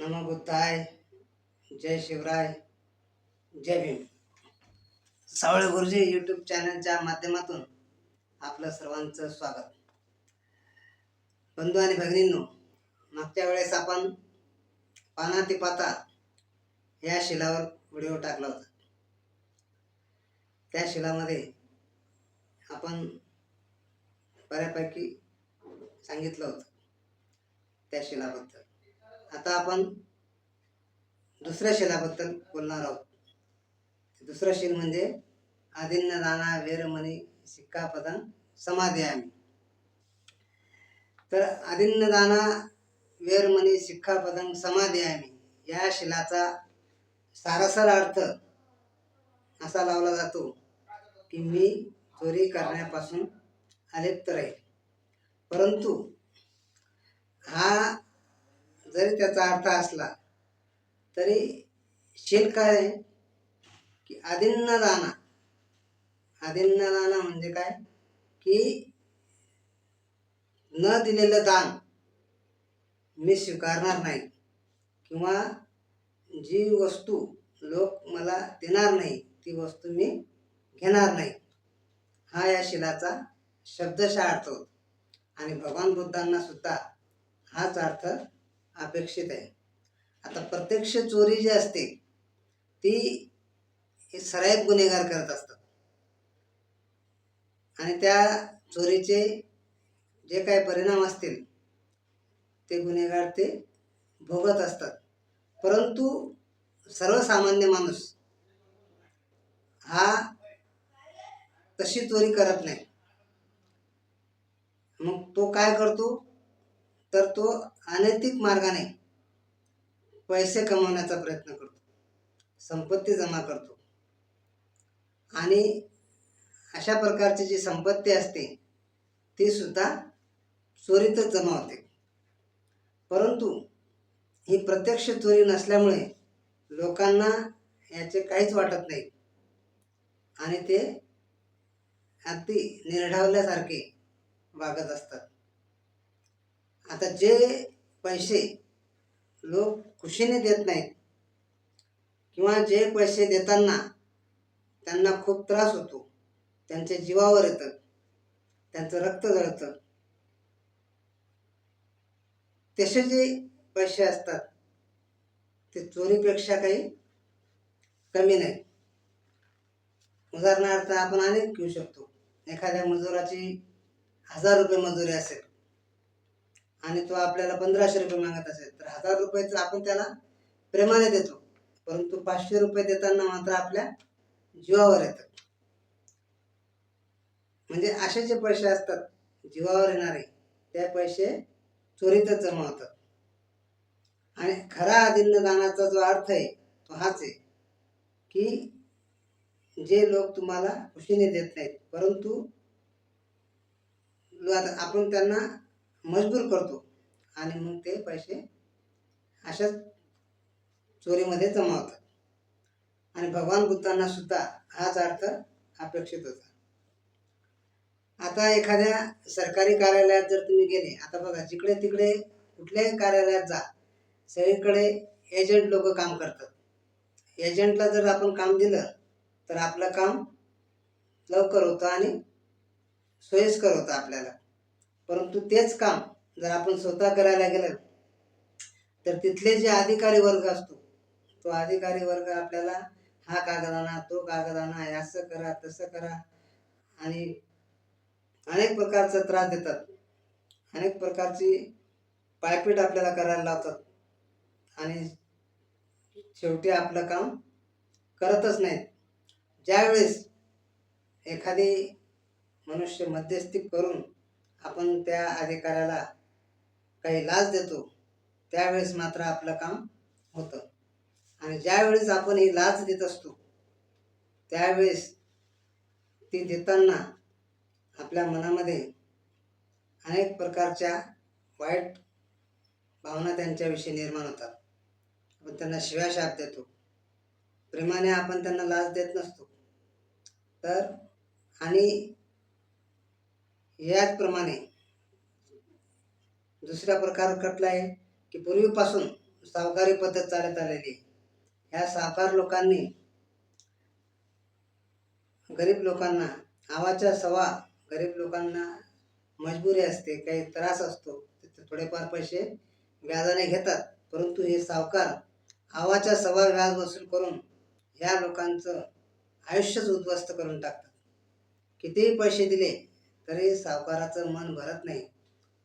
नमो बुद्धाय, जय शिवराय, जय भीम. सावळे गुरुजी यूट्यूब चॅनलच्या माध्यमातून आपलं सर्वांचं स्वागत. बंधू आणि भगिनींनो, मागच्या वेळेस आपण पाना ते पाता या शिलावर व्हिडिओ टाकला होता. त्या शिलामध्ये आपण बऱ्यापैकी सांगितलं होतं त्या शिलाबद्दल. आता आपण दुसऱ्या शिलाबद्दल बोलणार आहोत. दुसरं शिल म्हणजे आदिन्न दाना वेरमणी सिक्कापदं समादयामि. तर आदिन्न दाना वेरमणी सिक्कापदं समादयामि या शिलाचा सारासार अर्थ असा लावला जातो की मी चोरी करण्यापासून अलिप्त राहील. परंतु हा जरी त्याचा अर्थ असला तरी शील काय आहे की आदिन्न दाना. आदिन्न दाना म्हणजे काय की न दिलेलं दान मी स्वीकारणार नाही, किंवा जी वस्तू लोक मला देणार नाही ती वस्तू मी घेणार नाही, हा या शिलाचा शब्दशः अर्थ होतो. आणि भगवान बुद्धांना सुद्धा हाच अर्थ अपेक्षित आहे. आता प्रत्यक्ष चोरी जी असते ती सराईत गुन्हेगार करत असतात, आणि त्या चोरीचे जे काही परिणाम असतील ते गुन्हेगार ते भोगत असतात. परंतु सर्वसामान्य माणूस हा तशी चोरी करत नाही. मग तो काय करतो तर तो अनैतिक मार्गाने पैसे कमवण्याचा प्रयत्न करतो, संपत्ती जमा करतो, आणि अशा प्रकारची जी संपत्ती असते ती सुद्धा चोरीतच जमा होते. परंतु ही प्रत्यक्ष चोरी नसल्यामुळे लोकांना याचे काहीच वाटत नाही आणि ते अगदी निर्ढावल्यासारखे वागत असतात. आता जे पैसे लोक खुशीने देत नाहीत, किंवा जे पैसे देताना त्यांना खूप त्रास होतो, त्यांच्या जीवावर येतं, त्यांचं रक्त जळतं, तसे जे पैसे असतात ते चोरीपेक्षा काही कमी नाही. उदाहरणार्थ आपण अनेक घेऊ शकतो. एखाद्या मजुराची 1000 रुपये मजुरी असेल आणि तो आपल्याला 1500 रुपये मागत असेल, तर 1000 रुपयाचं आपण त्याला प्रेमाने देतो, परंतु 500 रुपये देताना मात्र आपल्या जीवावर येतं. म्हणजे असे जे पैसे असतात जीवावर येणारे, ते पैसे चोरीतच जमा होतात. आणि खरा आदिन्न दानाचा जो अर्थ आहे तो हाच आहे की जे लोक तुम्हाला खुशीने देत नाहीत, परंतु आपण त्यांना मजबूर करतो आणि मग ते पैसे अशाच चोरीमध्ये जमा होतात. आणि भगवान बुद्धांना सुद्धा हाच अर्थ अपेक्षित होता. आता एखाद्या सरकारी कार्यालयात जर तुम्ही गेले, आता बघा जिकडे तिकडे कुठल्याही कार्यालयात जा, सगळीकडे एजंट लोक काम करतात. एजंटला जर आपण काम दिलं तर आपलं काम लवकर होतं आणि सोयीस्कर होतं आपल्याला. परंतु तेच काम जर आपण स्वतः करायला गेलं तर तिथले जे अधिकारी वर्ग असतो तो अधिकारी वर्ग आपल्याला हा कागद आणा, तो कागद आणा, असं करा, तसं करा, आणि अनेक प्रकारचा त्रास देतात. अनेक प्रकारची पायपीट आपल्याला करायला लावतात आणि शेवटी आपलं काम करतच नाहीत. ज्यावेळेस एखादी मनुष्य मध्यस्थी करून आपण त्या अधिकाऱ्याला काही लाच देतो, त्यावेळेस मात्र आपलं काम होतं. आणि ज्यावेळेस आपण ही लाच देत असतो त्यावेळेस ती देताना आपल्या मनामध्ये अनेक प्रकारच्या वाईट भावना त्यांच्याविषयी निर्माण होतात. आपण त्यांना शिव्याशाप देतो, प्रेमाने आपण त्यांना लाच देत नसतो. तर आणि याचप्रमाणे दुसरा प्रकार कुठला आहे की पूर्वीपासून सावकारी पद्धत चालत आलेली आहे. ह्या सावकार लोकांनी गरीब लोकांना आवाच्या सवा, गरीब लोकांना मजबुरी असते, काही त्रास असतो, तिथे थोडेफार पैसे व्याजाने घेतात, परंतु हे सावकार आवाच्या सवा व्याज वसूल करून ह्या लोकांचं आयुष्यच उद्ध्वस्त करून टाकतात. कितीही पैसे दिले तरी सावकाराचं मन भरत नाही.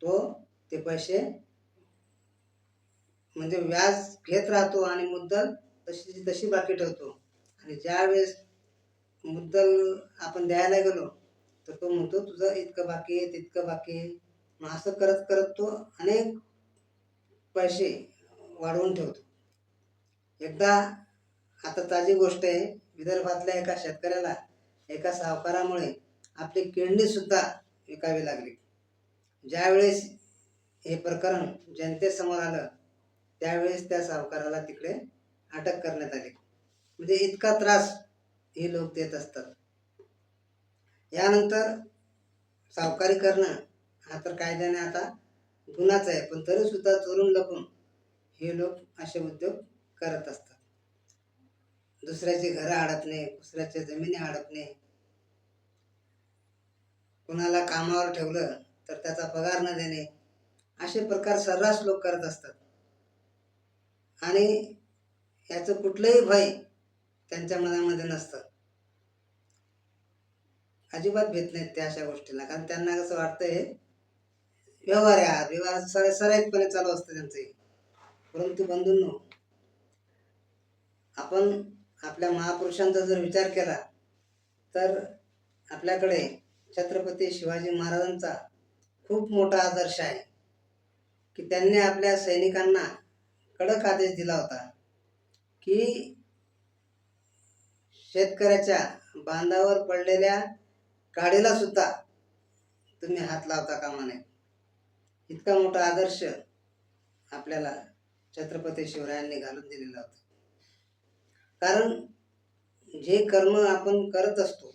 तो ते पैसे म्हणजे व्याज घेत राहतो आणि मुद्दल तशी तशी बाकी ठेवतो. आणि ज्या वेळेस मुद्दल आपण द्यायला गेलो तर तो म्हणतो तुझं इतकं बाकी आहे, तितकं बाकी आहे. मग असं करत करत तो अनेक पैसे वाढवून ठेवतो. एकदा आता ताजी गोष्ट आहे, विदर्भातल्या एका शेतकऱ्याला एका सावकारामुळे आपली किडनी सुद्धा विकावी लागली. ज्यावेळेस हे प्रकरण जनतेसमोर आलं त्यावेळेस त्या सावकाराला तिकडे अटक करण्यात आली. म्हणजे इतका त्रास हे लोक देत असतात. यानंतर सावकारी करणं हा तर कायद्याने आता गुन्हाच आहे, पण तरी सुद्धा चोरून लपून हे लोक असे उद्योग करत असतात. दुसऱ्याची घरं अडकणे, दुसऱ्याच्या जमिनी अडकणे, कुणाला कामावर ठेवलं तर त्याचा पगार न देणे, असे प्रकार सर्रास लोक करत असतात. आणि याचं कुठलंही भय त्यांच्या मनामध्ये नसतं, अजिबात भेट नाहीत त्या अशा गोष्टीला. कारण त्यांना कसं वाटतं हे व्यवहार आहे, व्यवहार सराईतपणे चालू असतं त्यांचंही. परंतु बंधूंनो, आपण आपल्या महापुरुषांचा जर विचार केला तर आपल्याकडे छत्रपती शिवाजी महाराजांचा खूप मोठा आदर्श आहे की त्यांनी आपल्या सैनिकांना कडक आदेश दिला होता की शेतकऱ्याच्या बांधावर पडलेल्या काडीला सुद्धा तुम्ही हात लावता कामा नये. इतका मोठा आदर्श आपल्याला छत्रपती शिवरायांनी घालून दिलेला होता. कारण जे कर्म आपण करत असतो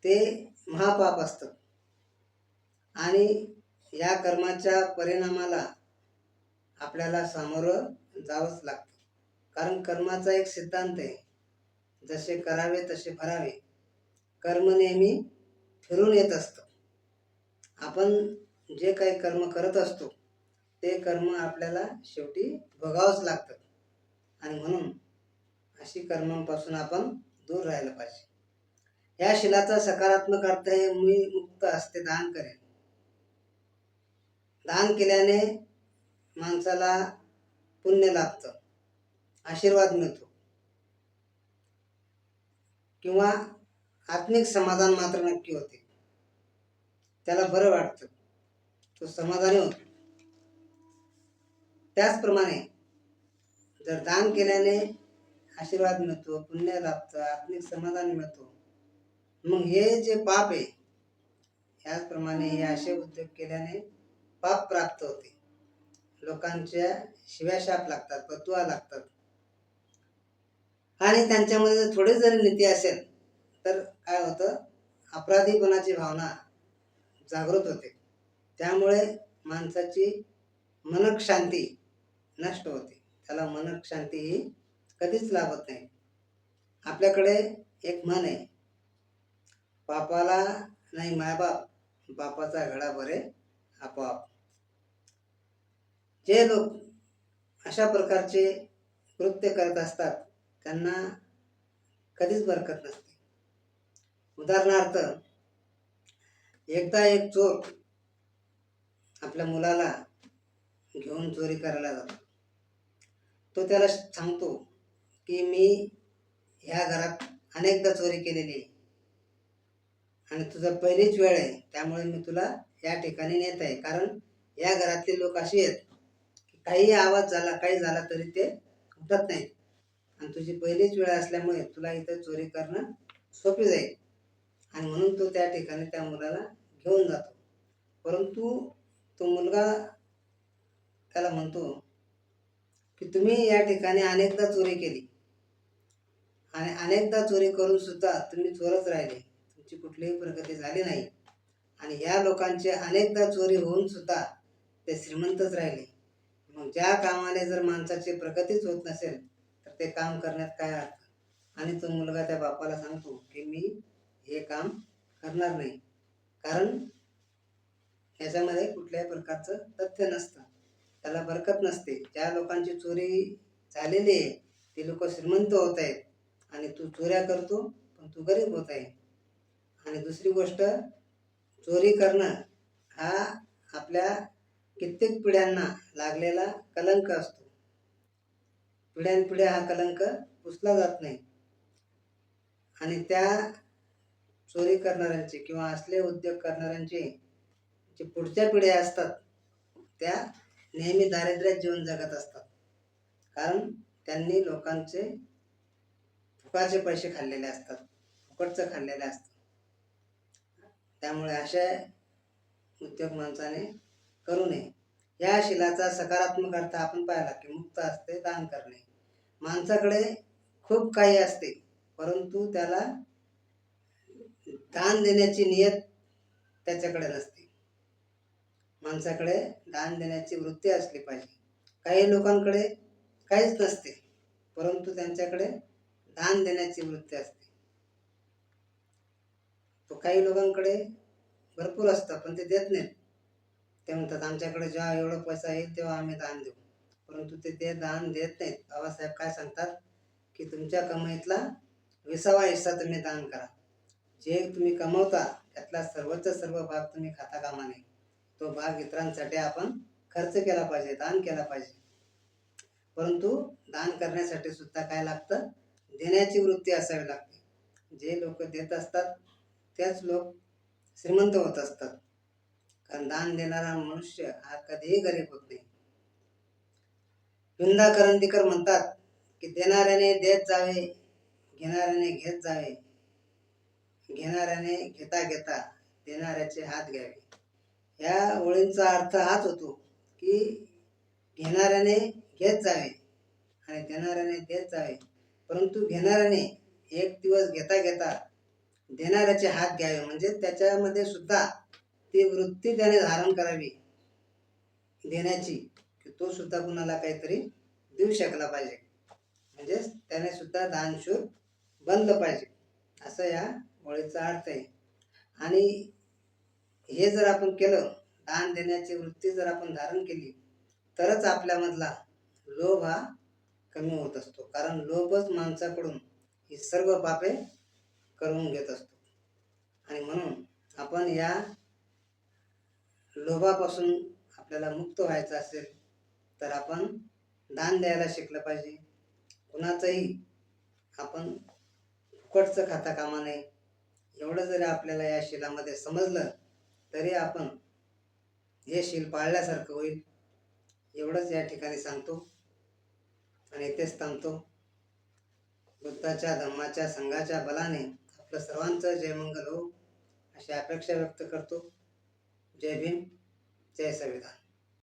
ते महापाप असतं आणि या कर्माच्या परिणामाला आपल्याला सामोरं जावंच लागतं. कारण कर्माचा एक सिद्धांत आहे, जसे करावे तसे भरावे. कर्म नेहमी फिरून येत असतं. आपण जे काही कर्म करत असतो ते कर्म आपल्याला शेवटी भोगावंच लागतं. आणि म्हणून अशी कर्मांपासून आपण दूर राहायला पाहिजे. या शिलाचा सकारात्मक अर्थ आहे, मी मुक्त असते दान करेन. दान केल्याने माणसाला पुण्य लाभतं, आशीर्वाद मिळतो किंवा आत्मिक समाधान मात्र नक्की होते. त्याला बरं वाटतं, तो समाधानी होतो. त्याचप्रमाणे जर दान केल्याने आशीर्वाद मिळतो, पुण्य लाभतं, आत्मिक समाधान मिळतो, मग हे जे पाप आहे याचप्रमाणे हे असे उद्योग केल्याने पाप प्राप्त होते. लोकांच्या शिव्याशाप लागतात, बदुआ लागतात. आणि त्यांच्यामध्ये थोडी जरी नीती असेल तर काय होतं, अपराधीपणाची भावना जागृत होते. त्यामुळे माणसाची मनक शांती नष्ट होते. त्याला मनक शांती ही कधीच लाभत नाही. आपल्याकडे एक म्हण आहे, पापाला नाही मायबाप, बापाचा घडा भरे आपोआप. जे लोक अशा प्रकारचे कृत्य करत असतात त्यांना कधीच बरकत नसते. उदाहरणार्थ, एकदा एक चोर आपल्या मुलाला घेऊन चोरी करायला जातो. तो त्याला सांगतो की मी ह्या घरात अनेकदा चोरी केलेली आहे आणि तुझा पहिलीच वेळ आहे, त्यामुळे मी तुला या ठिकाणी नेत आहे. कारण या घरातले लोक असे आहेत की काही आवाज झाला, काही झाला तरी ते उठत नाहीत आणि तुझी पहिलीच वेळ असल्यामुळे तुला इथं चोरी करणं सोपी जाईल. आणि म्हणून तो त्या ठिकाणी त्या मुलाला घेऊन जातो. परंतु तो मुलगा त्याला म्हणतो की तुम्ही या ठिकाणी अनेकदा चोरी केली आणि अनेकदा चोरी करून सुद्धा तुम्ही चोरच राहिले, तुमची कुठलीही प्रगती झाली नाही. आणि या लोकांचे अनेकदा चोरी होऊन सुद्धा ते श्रीमंतच राहिले. मग ज्या कामाने जर माणसाची प्रगतीच होत नसेल तर ते काम करण्यात काय अर्थ. आणि तो मुलगा त्या बापाला सांगतो की मी हे काम करणार नाही, कारण याच्यामध्ये कुठल्याही प्रकारचं तथ्य नसतं, त्याला बरकत नसते. ज्या लोकांची चोरी झालेली आहे ते लोक श्रीमंत होत आहेत आणि तू चोऱ्या करतो पण तू गरीब होत आहे. आणि दुसरी गोष्ट, चोरी करणं हा आपल्या कित्येक पिढ्यांना लागलेला कलंक असतो. पिढ्यानपिढ्या हा कलंक पुसला जात नाही. आणि त्या चोरी करणाऱ्यांचे किंवा असले उद्योग करणाऱ्यांचे जे पुढच्या पिढ्या असतात त्या नेहमी दारिद्र्यात जीवन जगत असतात, कारण त्यांनी लोकांचे फुकाचे पैसे खाल्लेले असतात, फुकटचं खाल्लेले असतात. त्यामुळे अशा उद्योग माणसाने करू नये. या शिलाचा सकारात्मक अर्थ आपण पाहिला की मुक्त असते दान करणे. माणसाकडे खूप काही असते परंतु त्याला दान देण्याची नियत त्याच्याकडे नसते. माणसाकडे दान देण्याची वृत्ती असली पाहिजे. काही लोकांकडे काहीच नसते परंतु त्यांच्याकडे दान देण्याची वृत्ती असते. तो काही लोकांकडे भरपूर असतं पण ते देत नाहीत. ते म्हणतात आमच्याकडे जेव्हा एवढा पैसा येईल तेव्हा आम्ही दान देऊ, परंतु ते दान देत नाहीत. बाबासाहेब काय सांगतात की तुमच्या कमाईतला 20वा हिस्सा तुम्ही दान करा. जे तुम्ही कमवता त्यातला सर्वच सर्व भाग तुम्ही खाता कामा नये. तो भाग इतरांसाठी आपण खर्च केला पाहिजे, दान केला पाहिजे. परंतु दान करण्यासाठी सुद्धा काय लागतं, देण्याची वृत्ती असावी लागते. जे लोक देत असतात त्याच लोक श्रीमंत होत असतात, कारण दान देणारा मनुष्य हा कधीही गरीब होत नाही. विंदा करंदीकर म्हणतात की देणाऱ्याने देत जावे, घेणाऱ्याने घेत जावे, घेणाऱ्याने घेता घेता देणाऱ्याचे हात घ्यावे. या ओळींचा अर्थ हाच होतो की घेणाऱ्याने घेत जावे आणि देणाऱ्याने देत जावे, परंतु घेणाऱ्याने एक दिवस घेता घेता देणाऱ्याचे हात घ्यावे, म्हणजे त्याच्यामध्ये सुद्धा ती वृत्ती त्याने धारण करावी देण्याची, की तो सुद्धा कुणाला काहीतरी देऊ शकला पाहिजे, म्हणजे त्याने सुद्धा दानशूर बनलं पाहिजे, असं या ओळीचा अर्थ आहे. आणि हे जर आपण केलं, दान देण्याची वृत्ती जर आपण धारण केली तरच आपल्यामधला लोभ हा कमी होत असतो, कारण लोभच माणसाकडून ही सर्व पापे करून घेत असतो. आणि म्हणून आपण या लोभापासून आपल्याला मुक्त व्हायचं असेल तर आपण दान द्यायला शिकलं पाहिजे. कुणाचंही आपण फुकटचं खाता कामा नये. एवढं जरी आपल्याला या शिलामध्ये समजलं तरी आपण हे शील पाळल्यासारखं होईल. एवढंच या ठिकाणी सांगतो आणि इथेच थांबतो. बुद्धाच्या धम्माच्या संघाच्या बलाने आपलं सर्वांचं जयमंगल हो अशी अपेक्षा व्यक्त करतो. जय भीम, जय संविधान.